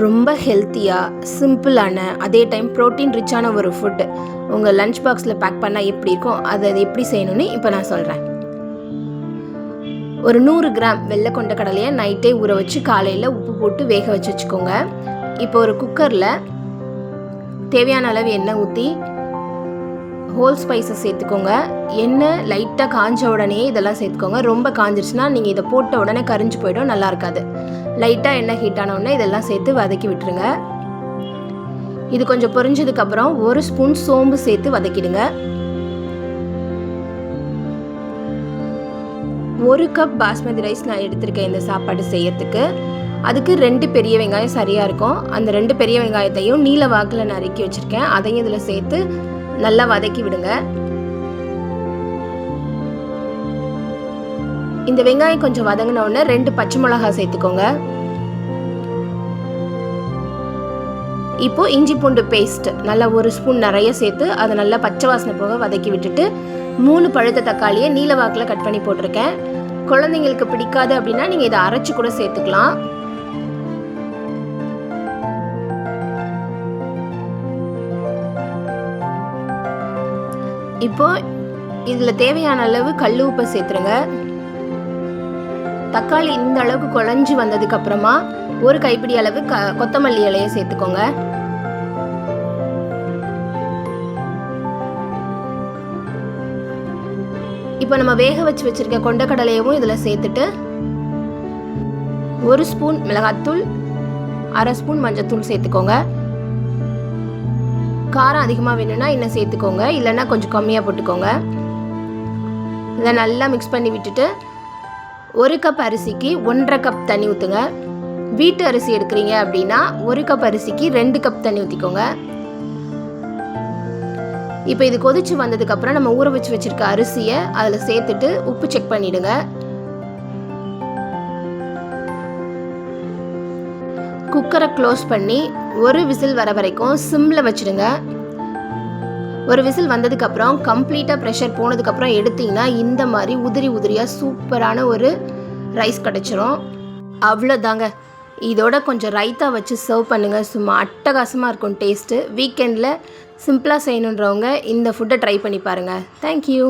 ரொம்ப ஹெல்த்தியாக சிம்பிளான அதே டைம் ப்ரோட்டீன் ரிச்சான ஒரு ஃபுட்டு உங்கள் லஞ்ச் பாக்ஸில் பேக் பண்ணால் எப்படி இருக்கும் அதை எப்படி செய்யணும்னு இப்போ நான் சொல்கிறேன். ஒரு 100 கிராம் வெள்ளை கொண்ட கடலையை நைட்டே ஊற வச்சு காலையில் உப்பு போட்டு வேக வச்சு வச்சுக்கோங்க. இப்போ ஒரு குக்கரில் தேவையான அளவு எண்ணெய் ஊற்றி ஹோல் ஸ்பைஸை சேர்த்துக்கோங்க. எண்ணெய் லைட்டாக காஞ்ச உடனே இதெல்லாம் சேர்த்துக்கோங்க. ரொம்ப காஞ்சிருச்சுன்னா நீங்கள் இதை போட்ட உடனே கரிஞ்சு போயிடும், நல்லா இருக்காது. லைட்டாக எண்ணெய் ஹீட் ஆன உடனே இதெல்லாம் சேர்த்து வதக்கி விட்டுருங்க. இது கொஞ்சம் பொரிஞ்சதுக்கப்புறம் 1 ஸ்பூன் சோம்பு சேர்த்து வதக்கிடுங்க. 1 கப் பாஸ்மதி ரைஸ் நான் எடுத்திருக்கேன் இந்த சாப்பாடு செய்யறதுக்கு. அதுக்கு 2 பெரிய வெங்காயம் சரியாக இருக்கும். அந்த 2 பெரிய வெங்காயத்தையும் நீல வாக்கில் நறுக்கி வச்சுருக்கேன், அதையும் இதில் சேர்த்து நல்லா வதக்கி விடுங்க. இந்த வெங்காயம் கொஞ்சம் வதங்கின உடனே 2 பச்சை மிளகாய் சேர்த்துக்கோங்க. இப்போ இஞ்சி பூண்டு பேஸ்ட் நல்லா 1 ஸ்பூன் நிறைய சேர்த்து அதை நல்லா பச்சை வாசனை போக வதக்கி விட்டுட்டு 3 பழுத்த தக்காளியை நீல வாக்கில் கட் பண்ணி போட்டிருக்கேன். குழந்தைங்களுக்கு பிடிக்காது அப்படின்னா நீங்கள் இதை அரைச்சி கூட சேர்த்துக்கலாம். இப்போ இதில் தேவையான அளவு கல் உப்பை சேர்த்துருங்க. தக்காளி இந்த அளவுக்கு குழஞ்சி வந்ததுக்கு அப்புறமா 1 கைப்பிடி அளவு கொத்தமல்லி இலையை சேர்த்துக்கோங்க. இப்போ நம்ம வேக வச்சு வச்சிருக்க கொண்டக்கடலையவும் இதில் சேர்த்துட்டு 1 ஸ்பூன் மிளகாத்தூள், 1/2 ஸ்பூன் மஞ்சத்தூள் சேர்த்துக்கோங்க. காரம் அதிகமாக வேணும்னா இன்னும் சேர்த்துக்கோங்க, இல்லைன்னா கொஞ்சம் கம்மியாக போட்டுக்கோங்க. இதை நல்லா மிக்ஸ் பண்ணி விட்டுட்டு 1 கப் அரிசிக்கு 1.5 கப் தண்ணி ஊற்றுங்க. வீட்டு அரிசி எடுக்கிறீங்க அப்படின்னா 1 கப் அரிசிக்கு 2 கப் தண்ணி ஊற்றிக்கோங்க. இப்போ இது கொதிச்சு வந்ததுக்கப்புறம் நம்ம ஊற வச்சு வச்சுருக்க அரிசியை அதில் சேர்த்துட்டு உப்பு செக் பண்ணிவிடுங்க. குக்கரை க்ளோஸ் பண்ணி 1 விசில் வர வரைக்கும் சிம்மில் வச்சுடுங்க. 1 விசில் வந்ததுக்கப்புறம் கம்ப்ளீட்டாக ப்ரெஷர் போனதுக்கப்புறம் எடுத்திங்கன்னா இந்த மாதிரி உதிரி உதிரியாக சூப்பரான ஒரு ரைஸ் கிடச்சிரும். அவ்வளோதாங்க. இதோட கொஞ்சம் ரைத்தா வச்சு சர்வ் பண்ணுங்கள், சும்மா அட்டகாசமாக இருக்கும் டேஸ்ட்டு. வீக்கெண்டில் சிம்பிளாக செய்யணுன்றவங்க இந்த ஃபுட்டை ட்ரை பண்ணி பாருங்கள். தேங்க்யூ.